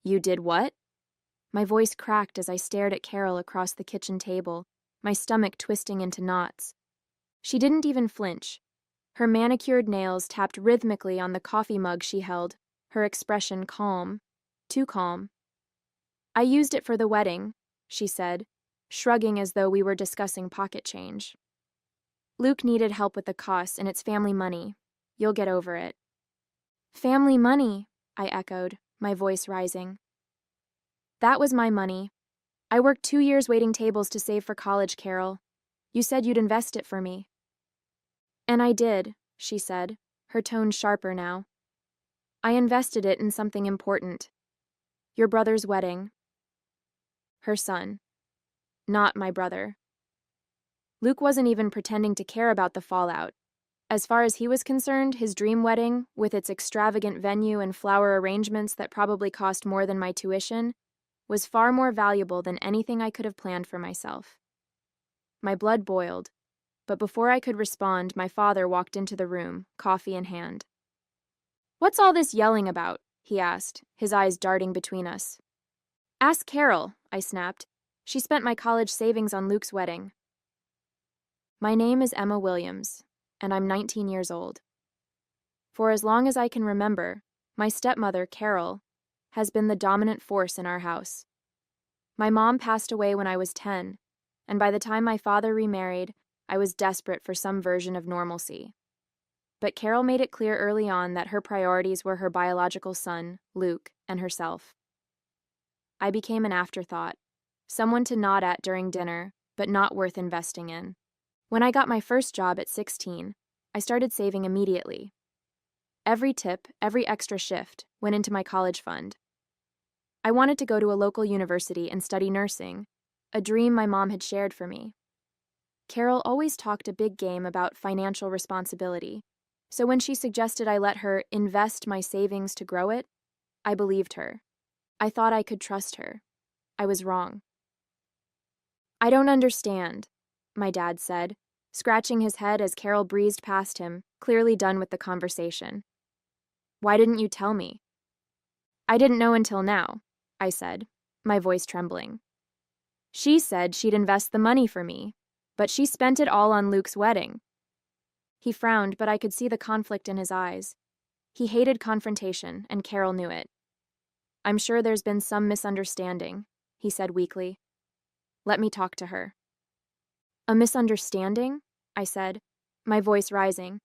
You did what? My voice cracked as I stared at Carol across the kitchen table, my stomach twisting into knots. She didn't even flinch. Her manicured nails tapped rhythmically on the coffee mug she held, her expression calm. Too calm. I used it for the wedding, she said, shrugging as though we were discussing pocket change. Luke needed help with the costs, and it's family money. You'll get over it. Family money, I echoed, my voice rising. That was my money. I worked 2 years waiting tables to save for college, Carol. You said you'd invest it for me. And I did, she said, her tone sharper now. I invested it in something important. Your brother's wedding. Her son. Not my brother. Luke wasn't even pretending to care about the fallout. As far as he was concerned, his dream wedding, with its extravagant venue and flower arrangements that probably cost more than my tuition, was far more valuable than anything I could have planned for myself. My blood boiled, but before I could respond, my father walked into the room, coffee in hand. What's all this yelling about? He asked, his eyes darting between us. Ask Carol, I snapped. She spent my college savings on Luke's wedding. My name is Emma Williams, and I'm 19 years old. For as long as I can remember, my stepmother, Carol, has been the dominant force in our house. My mom passed away when I was 10, and by the time my father remarried, I was desperate for some version of normalcy. But Carol made it clear early on that her priorities were her biological son, Luke, and herself. I became an afterthought, someone to nod at during dinner, but not worth investing in. When I got my first job at 16, I started saving immediately. Every tip, every extra shift, went into my college fund. I wanted to go to a local university and study nursing, a dream my mom had shared for me. Carol always talked a big game about financial responsibility, so when she suggested I let her invest my savings to grow it, I believed her. I thought I could trust her. I was wrong. I don't understand, my dad said, scratching his head as Carol breezed past him, clearly done with the conversation. Why didn't you tell me? I didn't know until now, I said, my voice trembling. She said she'd invest the money for me, but she spent it all on Luke's wedding. He frowned, but I could see the conflict in his eyes. He hated confrontation, and Carol knew it. I'm sure there's been some misunderstanding, he said weakly. Let me talk to her. A misunderstanding? I said, my voice rising.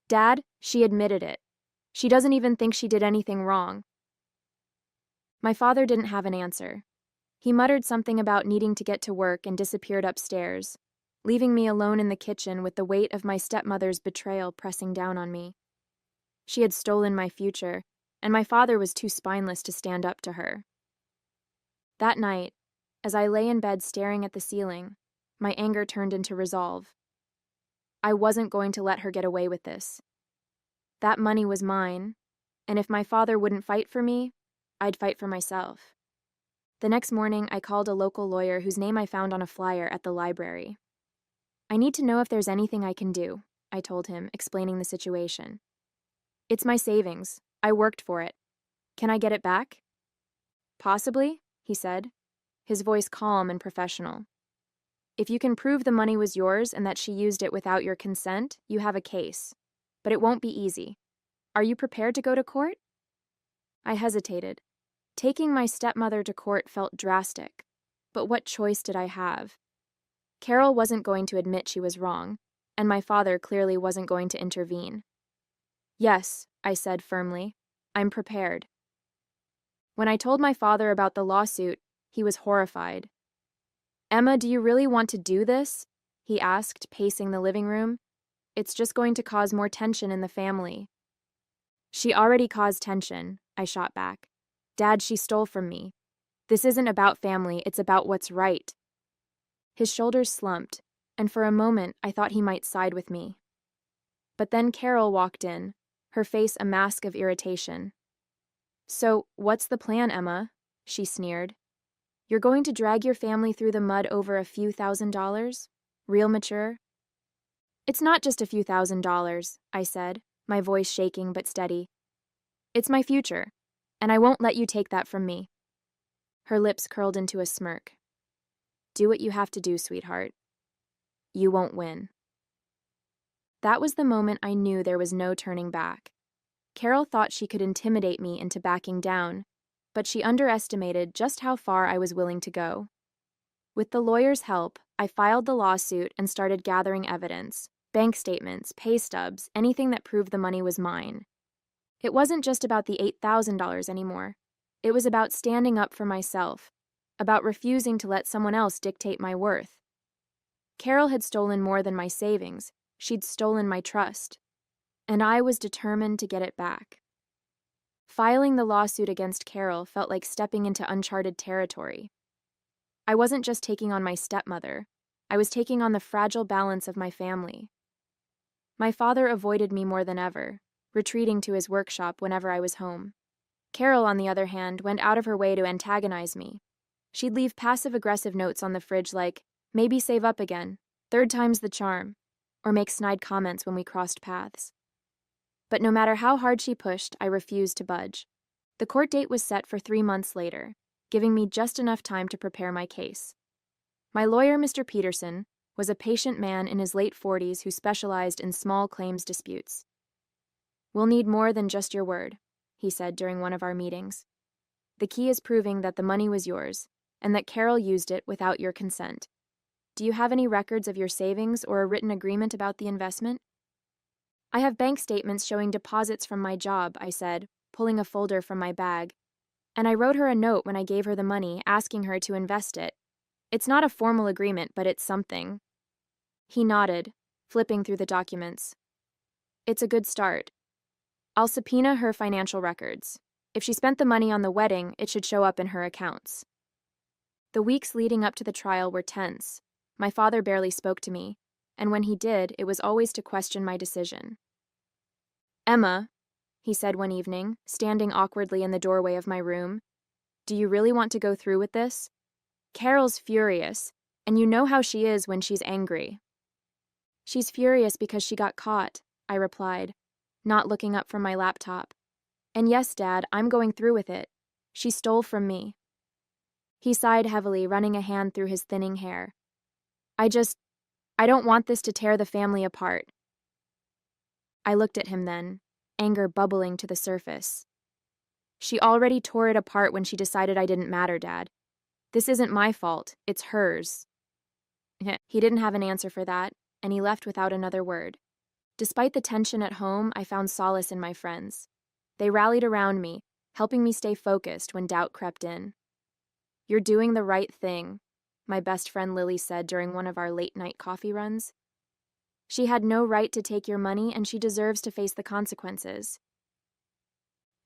Dad, she admitted it. She doesn't even think she did anything wrong. My father didn't have an answer. He muttered something about needing to get to work and disappeared upstairs, leaving me alone in the kitchen with the weight of my stepmother's betrayal pressing down on me. She had stolen my future, and my father was too spineless to stand up to her. That night, as I lay in bed staring at the ceiling, my anger turned into resolve. I wasn't going to let her get away with this. That money was mine, and if my father wouldn't fight for me, I'd fight for myself. The next morning, I called a local lawyer whose name I found on a flyer at the library. I need to know if there's anything I can do, I told him, explaining the situation. It's my savings. I worked for it. Can I get it back? Possibly, he said, his voice calm and professional. If you can prove the money was yours and that she used it without your consent, you have a case. But it won't be easy. Are you prepared to go to court? I hesitated. Taking my stepmother to court felt drastic, but what choice did I have? Carol wasn't going to admit she was wrong, and my father clearly wasn't going to intervene. Yes, I said firmly, I'm prepared. When I told my father about the lawsuit, he was horrified. Emma, do you really want to do this? He asked, pacing the living room. It's just going to cause more tension in the family. She already caused tension, I shot back. Dad, she stole from me. This isn't about family, it's about what's right. His shoulders slumped, and for a moment I thought he might side with me. But then Carol walked in, her face a mask of irritation. So, what's the plan, Emma? She sneered. You're going to drag your family through the mud over a few $1,000s? Real mature? It's not just a few $1,000s, I said, my voice shaking but steady. It's my future, And I won't let you take that from me. Her lips curled into a smirk. Do what you have to do, sweetheart. You won't win. That was the moment I knew there was no turning back. Carol thought she could intimidate me into backing down, but she underestimated just how far I was willing to go. With the lawyer's help, I filed the lawsuit and started gathering evidence, bank statements, pay stubs, anything that proved the money was mine. It wasn't just about the $8,000 anymore. It was about standing up for myself, about refusing to let someone else dictate my worth. Carol had stolen more than my savings. She'd stolen my trust. And I was determined to get it back. Filing the lawsuit against Carol felt like stepping into uncharted territory. I wasn't just taking on my stepmother. I was taking on the fragile balance of my family. My father avoided me more than ever, retreating to his workshop whenever I was home. Carol, on the other hand, went out of her way to antagonize me. She'd leave passive-aggressive notes on the fridge like, maybe save up again, third time's the charm, or make snide comments when we crossed paths. But no matter how hard she pushed, I refused to budge. The court date was set for 3 months later, giving me just enough time to prepare my case. My lawyer, Mr. Peterson, was a patient man in his late 40s who specialized in small claims disputes. We'll need more than just your word, he said during one of our meetings. The key is proving that the money was yours, and that Carol used it without your consent. Do you have any records of your savings or a written agreement about the investment? I have bank statements showing deposits from my job, I said, pulling a folder from my bag. And I wrote her a note when I gave her the money, asking her to invest it. It's not a formal agreement, but it's something. He nodded, flipping through the documents. It's a good start. I'll subpoena her financial records. If she spent the money on the wedding, it should show up in her accounts. The weeks leading up to the trial were tense. My father barely spoke to me, and when he did, it was always to question my decision. Emma, he said one evening, standing awkwardly in the doorway of my room, do you really want to go through with this? Carol's furious, and you know how she is when she's angry. She's furious because she got caught, I replied, not looking up from my laptop. And yes, Dad, I'm going through with it. She stole from me. He sighed heavily, running a hand through his thinning hair. I don't want this to tear the family apart. I looked at him then, anger bubbling to the surface. She already tore it apart when she decided I didn't matter, Dad. This isn't my fault, it's hers. He didn't have an answer for that, and he left without another word. Despite the tension at home, I found solace in my friends. They rallied around me, helping me stay focused when doubt crept in. You're doing the right thing, my best friend Lily said during one of our late-night coffee runs. She had no right to take your money, and she deserves to face the consequences.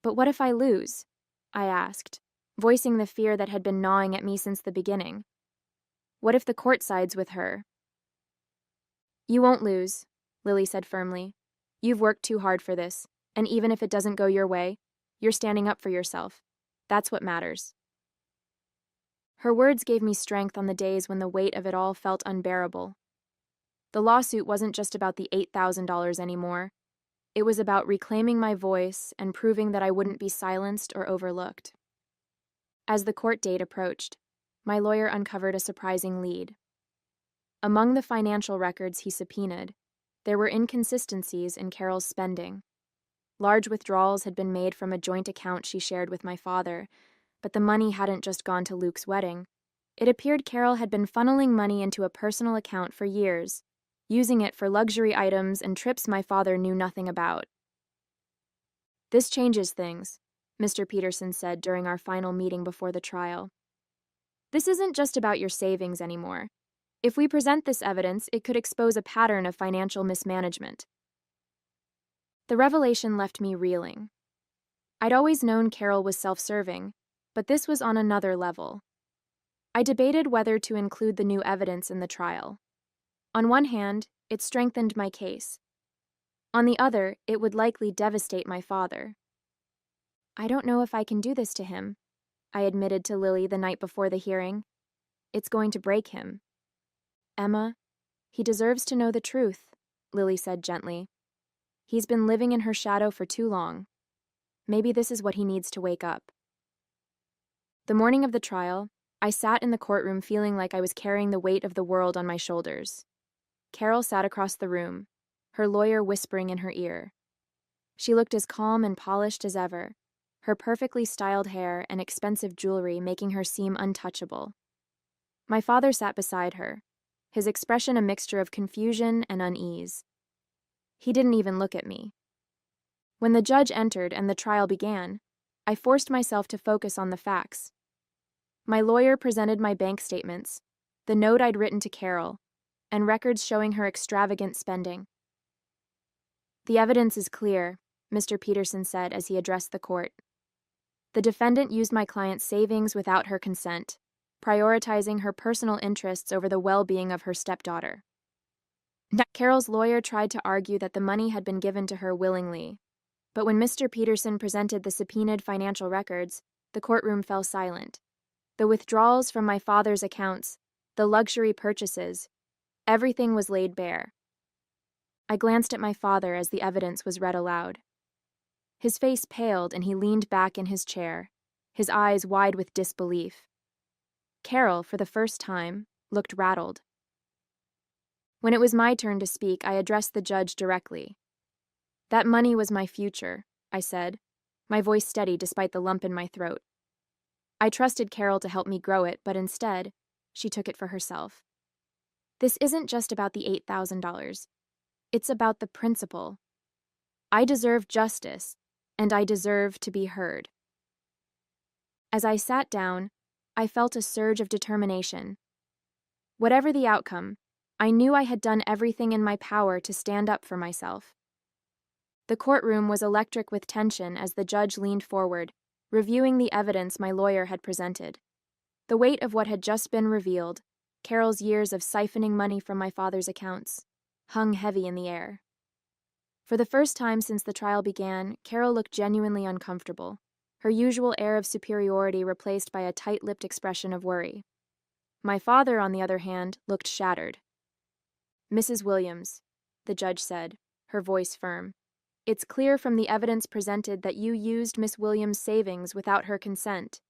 But what if I lose? I asked, voicing the fear that had been gnawing at me since the beginning. What if the court sides with her? You won't lose, Lily said firmly. You've worked too hard for this, and even if it doesn't go your way, you're standing up for yourself. That's what matters. Her words gave me strength on the days when the weight of it all felt unbearable. The lawsuit wasn't just about the $8,000 anymore. It was about reclaiming my voice and proving that I wouldn't be silenced or overlooked. As the court date approached, my lawyer uncovered a surprising lead. Among the financial records he subpoenaed, there were inconsistencies in Carol's spending. Large withdrawals had been made from a joint account she shared with my father, but the money hadn't just gone to Luke's wedding. It appeared Carol had been funneling money into a personal account for years, using it for luxury items and trips my father knew nothing about. This changes things, Mr. Peterson said during our final meeting before the trial. This isn't just about your savings anymore. If we present this evidence, it could expose a pattern of financial mismanagement. The revelation left me reeling. I'd always known Carol was self-serving, but this was on another level. I debated whether to include the new evidence in the trial. On one hand, it strengthened my case. On the other, it would likely devastate my father. I don't know if I can do this to him, I admitted to Lily the night before the hearing. It's going to break him. Emma, he deserves to know the truth, Lily said gently. He's been living in her shadow for too long. Maybe this is what he needs to wake up. The morning of the trial, I sat in the courtroom feeling like I was carrying the weight of the world on my shoulders. Carol sat across the room, her lawyer whispering in her ear. She looked as calm and polished as ever, her perfectly styled hair and expensive jewelry making her seem untouchable. My father sat beside her, his expression a mixture of confusion and unease. He didn't even look at me. When the judge entered and the trial began, I forced myself to focus on the facts. My lawyer presented my bank statements, the note I'd written to Carol, and records showing her extravagant spending. "The evidence is clear," Mr. Peterson said as he addressed the court. "The defendant used my client's savings without her consent, prioritizing her personal interests over the well-being of her stepdaughter." Carol's lawyer tried to argue that the money had been given to her willingly, but when Mr. Peterson presented the subpoenaed financial records, the courtroom fell silent. The withdrawals from my father's accounts, the luxury purchases, everything was laid bare. I glanced at my father as the evidence was read aloud. His face paled and he leaned back in his chair, his eyes wide with disbelief. Carol, for the first time, looked rattled. When it was my turn to speak, I addressed the judge directly. "That money was my future," I said, my voice steady despite the lump in my throat. I trusted Carol to help me grow it, but instead, she took it for herself. "This isn't just about the $8,000. It's about the principle. I deserve justice, and I deserve to be heard." As I sat down, I felt a surge of determination. Whatever the outcome, I knew I had done everything in my power to stand up for myself. The courtroom was electric with tension as the judge leaned forward, reviewing the evidence my lawyer had presented. The weight of what had just been revealed, Carol's years of siphoning money from my father's accounts, hung heavy in the air. For the first time since the trial began, Carol looked genuinely uncomfortable, her usual air of superiority replaced by a tight-lipped expression of worry. My father, on the other hand, looked shattered. "Mrs. Williams," the judge said, her voice firm, "it's clear from the evidence presented that you used Miss Williams' savings without her consent,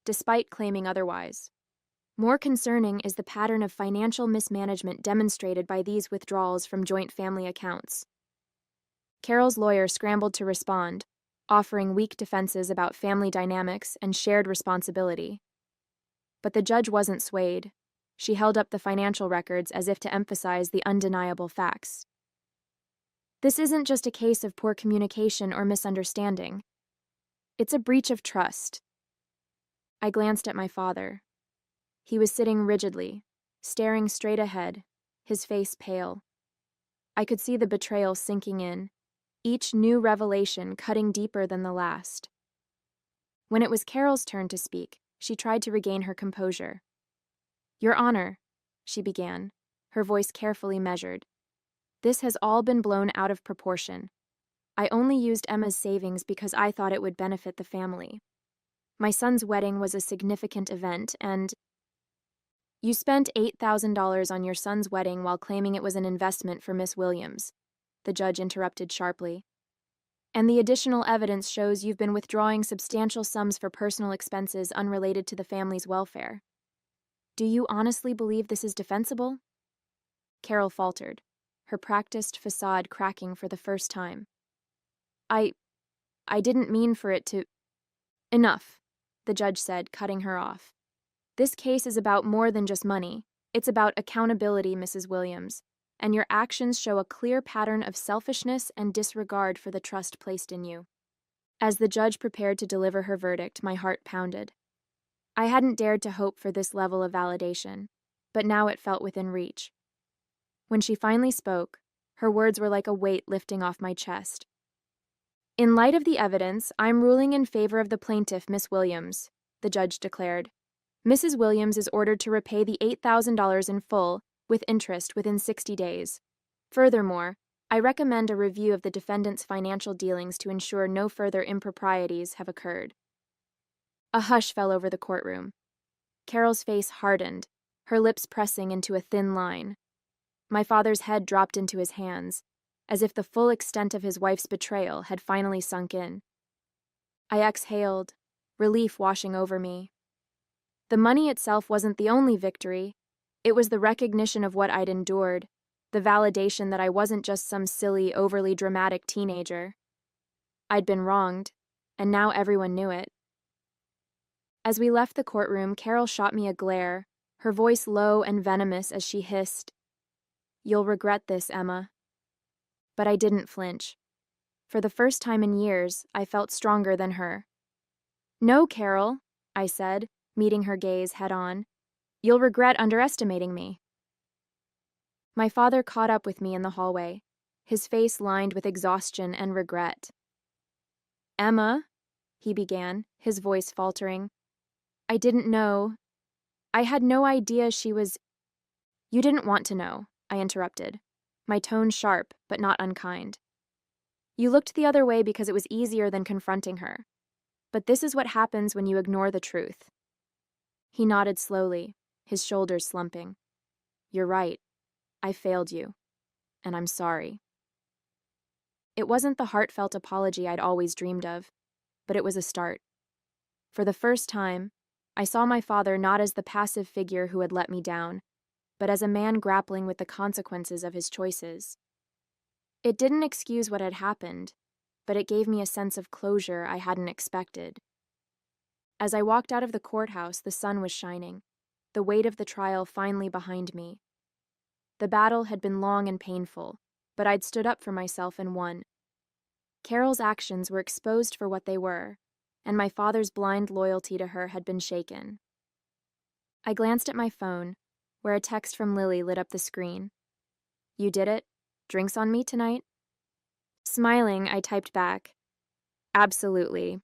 despite claiming otherwise. More concerning is the pattern of financial mismanagement demonstrated by these withdrawals from joint family accounts." Carol's lawyer scrambled to respond, offering weak defenses about family dynamics and shared responsibility. But the judge wasn't swayed. She held up the financial records as if to emphasize the undeniable facts. "This isn't just a case of poor communication or misunderstanding. It's a breach of trust." I glanced at my father. He was sitting rigidly, staring straight ahead, his face pale. I could see the betrayal sinking in, each new revelation cutting deeper than the last. When it was Carol's turn to speak, she tried to regain her composure. "Your Honor," she began, her voice carefully measured, "this has all been blown out of proportion. I only used Emma's savings because I thought it would benefit the family. My son's wedding was a significant event, and—" "You spent $8,000 on your son's wedding while claiming it was an investment for Miss Williams," the judge interrupted sharply. "And the additional evidence shows you've been withdrawing substantial sums for personal expenses unrelated to the family's welfare. Do you honestly believe this is defensible?" Carol faltered, her practiced facade cracking for the first time. I didn't mean for it to—" "Enough," the judge said, cutting her off. "This case is about more than just money. It's about accountability, Mrs. Williams, and your actions show a clear pattern of selfishness and disregard for the trust placed in you." As the judge prepared to deliver her verdict, my heart pounded. I hadn't dared to hope for this level of validation, but now it felt within reach. When she finally spoke, her words were like a weight lifting off my chest. "In light of the evidence, I'm ruling in favor of the plaintiff, Miss Williams," the judge declared. "Mrs. Williams is ordered to repay the $8,000 in full, with interest, within 60 days. Furthermore, I recommend a review of the defendant's financial dealings to ensure no further improprieties have occurred." A hush fell over the courtroom. Carol's face hardened, her lips pressing into a thin line. My father's head dropped into his hands, as if the full extent of his wife's betrayal had finally sunk in. I exhaled, relief washing over me. The money itself wasn't the only victory. It was the recognition of what I'd endured, the validation that I wasn't just some silly, overly dramatic teenager. I'd been wronged, and now everyone knew it. As we left the courtroom, Carol shot me a glare, her voice low and venomous as she hissed, "You'll regret this, Emma." But I didn't flinch. For the first time in years, I felt stronger than her. "No, Carol," I said, meeting her gaze head-on. "You'll regret underestimating me." My father caught up with me in the hallway, his face lined with exhaustion and regret. "Emma," he began, his voice faltering. "I didn't know. I had no idea she was—" "You didn't want to know," I interrupted, my tone sharp but not unkind. "You looked the other way because it was easier than confronting her. But this is what happens when you ignore the truth." He nodded slowly, his shoulders slumping. "You're right. I failed you. And I'm sorry." It wasn't the heartfelt apology I'd always dreamed of, but it was a start. For the first time, I saw my father not as the passive figure who had let me down, but as a man grappling with the consequences of his choices. It didn't excuse what had happened, but it gave me a sense of closure I hadn't expected. As I walked out of the courthouse, the sun was shining, the weight of the trial finally behind me. The battle had been long and painful, but I'd stood up for myself and won. Carol's actions were exposed for what they were, and my father's blind loyalty to her had been shaken. I glanced at my phone, where a text from Lily lit up the screen. "You did it? Drinks on me tonight?" Smiling, I typed back, "Absolutely."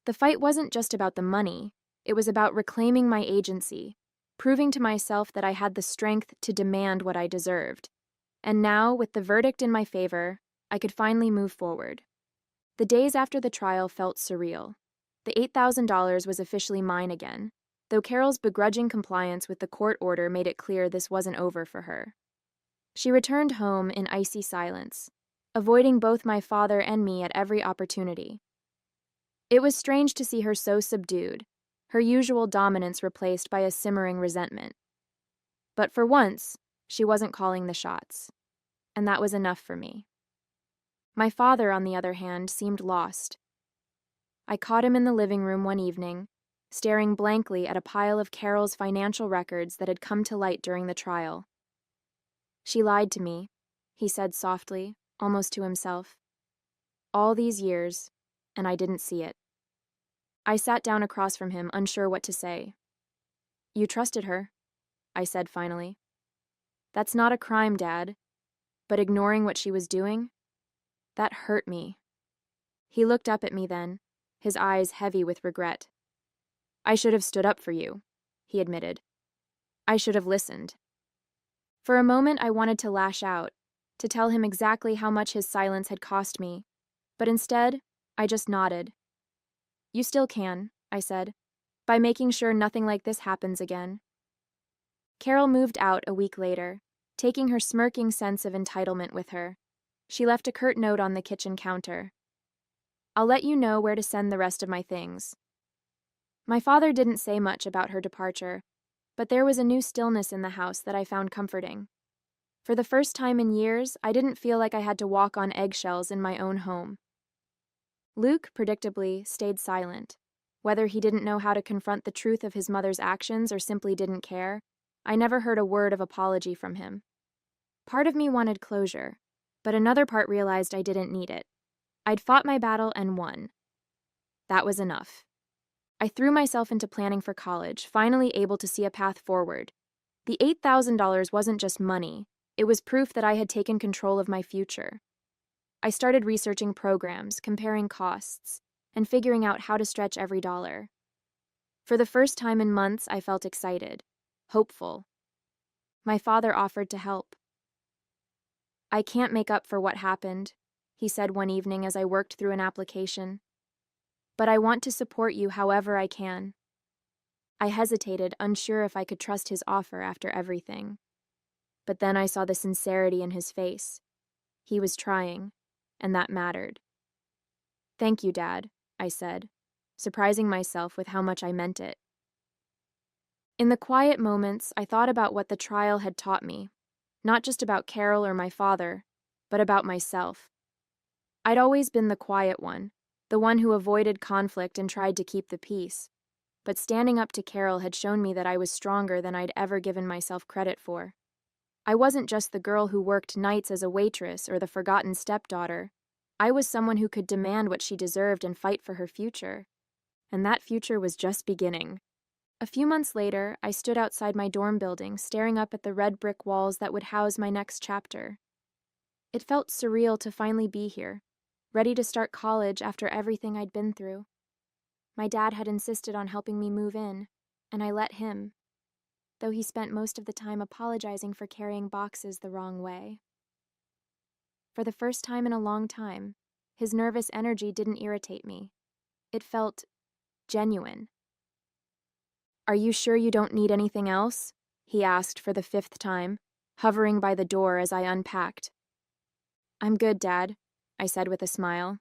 The fight wasn't just about the money, it was about reclaiming my agency, proving to myself that I had the strength to demand what I deserved. And now, with the verdict in my favor, I could finally move forward. The days after the trial felt surreal. The $8,000 was officially mine again, though Carol's begrudging compliance with the court order made it clear this wasn't over for her. She returned home in icy silence, avoiding both my father and me at every opportunity. It was strange to see her so subdued, her usual dominance replaced by a simmering resentment. But for once, she wasn't calling the shots, and that was enough for me. My father, on the other hand, seemed lost. I caught him in the living room one evening, staring blankly at a pile of Carol's financial records that had come to light during the trial. "She lied to me," he said softly, almost to himself. "All these years, and I didn't see it." I sat down across from him, unsure what to say. "You trusted her," I said finally. "That's not a crime, Dad. But ignoring what she was doing, that hurt me." He looked up at me then, his eyes heavy with regret. "I should have stood up for you," he admitted. "I should have listened." For a moment I wanted to lash out, to tell him exactly how much his silence had cost me, but instead, I just nodded. "You still can," I said, "by making sure nothing like this happens again." Carol moved out a week later, taking her smirking sense of entitlement with her. She left a curt note on the kitchen counter. "I'll let you know where to send the rest of my things." My father didn't say much about her departure, but there was a new stillness in the house that I found comforting. For the first time in years, I didn't feel like I had to walk on eggshells in my own home. Luke, predictably, stayed silent. Whether he didn't know how to confront the truth of his mother's actions or simply didn't care, I never heard a word of apology from him. Part of me wanted closure, but another part realized I didn't need it. I'd fought my battle and won. That was enough. I threw myself into planning for college, finally able to see a path forward. The $8,000 wasn't just money, it was proof that I had taken control of my future. I started researching programs, comparing costs, and figuring out how to stretch every dollar. For the first time in months, I felt excited, hopeful. My father offered to help. "I can't make up for what happened," he said one evening as I worked through an application. "But I want to support you however I can." I hesitated, unsure if I could trust his offer after everything. But then I saw the sincerity in his face. He was trying, and that mattered. "Thank you, Dad," I said, surprising myself with how much I meant it. In the quiet moments, I thought about what the trial had taught me, not just about Carol or my father, but about myself. I'd always been the quiet one, the one who avoided conflict and tried to keep the peace. But standing up to Carol had shown me that I was stronger than I'd ever given myself credit for. I wasn't just the girl who worked nights as a waitress or the forgotten stepdaughter. I was someone who could demand what she deserved and fight for her future. And that future was just beginning. A few months later, I stood outside my dorm building, staring up at the red brick walls that would house my next chapter. It felt surreal to finally be here, ready to start college after everything I'd been through. My dad had insisted on helping me move in, and I let him, though he spent most of the time apologizing for carrying boxes the wrong way. For the first time in a long time, his nervous energy didn't irritate me. It felt genuine. "Are you sure you don't need anything else?" he asked for the 5th time, hovering by the door as I unpacked. "I'm good, Dad," I said with a smile.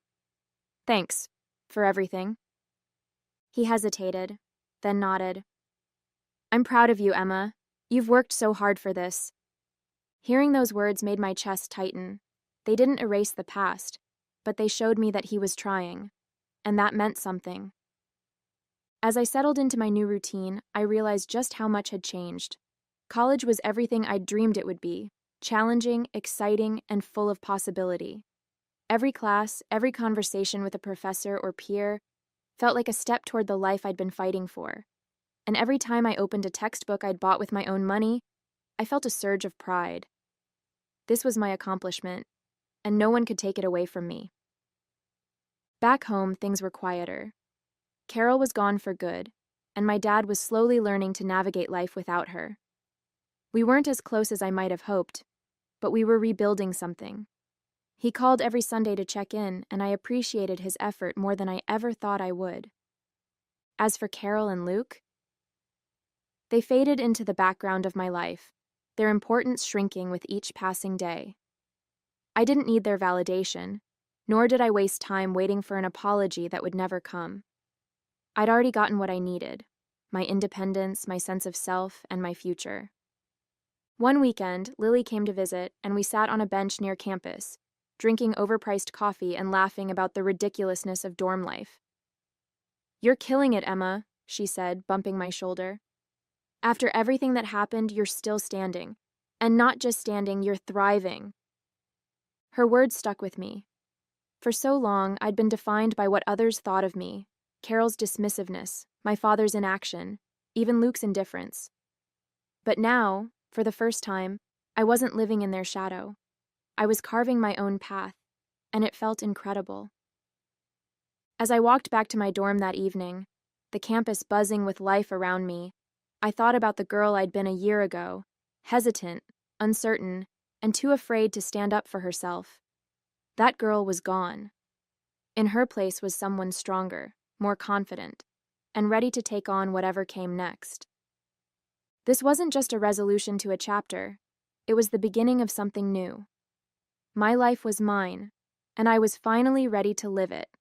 "Thanks for everything." He hesitated, then nodded. "I'm proud of you, Emma. You've worked so hard for this." Hearing those words made my chest tighten. They didn't erase the past, but they showed me that he was trying, and that meant something. As I settled into my new routine, I realized just how much had changed. College was everything I'd dreamed it would be, challenging, exciting, and full of possibility. Every class, every conversation with a professor or peer felt like a step toward the life I'd been fighting for. And every time I opened a textbook I'd bought with my own money, I felt a surge of pride. This was my accomplishment, and no one could take it away from me. Back home, things were quieter. Carol was gone for good, and my dad was slowly learning to navigate life without her. We weren't as close as I might have hoped, but we were rebuilding something. He called every Sunday to check in, and I appreciated his effort more than I ever thought I would. As for Carol and Luke, they faded into the background of my life, their importance shrinking with each passing day. I didn't need their validation, nor did I waste time waiting for an apology that would never come. I'd already gotten what I needed: my independence, my sense of self, and my future. One weekend, Lily came to visit, and we sat on a bench near campus, drinking overpriced coffee and laughing about the ridiculousness of dorm life. "You're killing it, Emma," she said, bumping my shoulder. "After everything that happened, you're still standing. And not just standing, you're thriving." Her words stuck with me. For so long, I'd been defined by what others thought of me: Carol's dismissiveness, my father's inaction, even Luke's indifference. But now, for the first time, I wasn't living in their shadow. I was carving my own path, and it felt incredible. As I walked back to my dorm that evening, the campus buzzing with life around me, I thought about the girl I'd been a year ago, hesitant, uncertain, and too afraid to stand up for herself. That girl was gone. In her place was someone stronger, more confident, and ready to take on whatever came next. This wasn't just a resolution to a chapter, it was the beginning of something new. My life was mine, and I was finally ready to live it.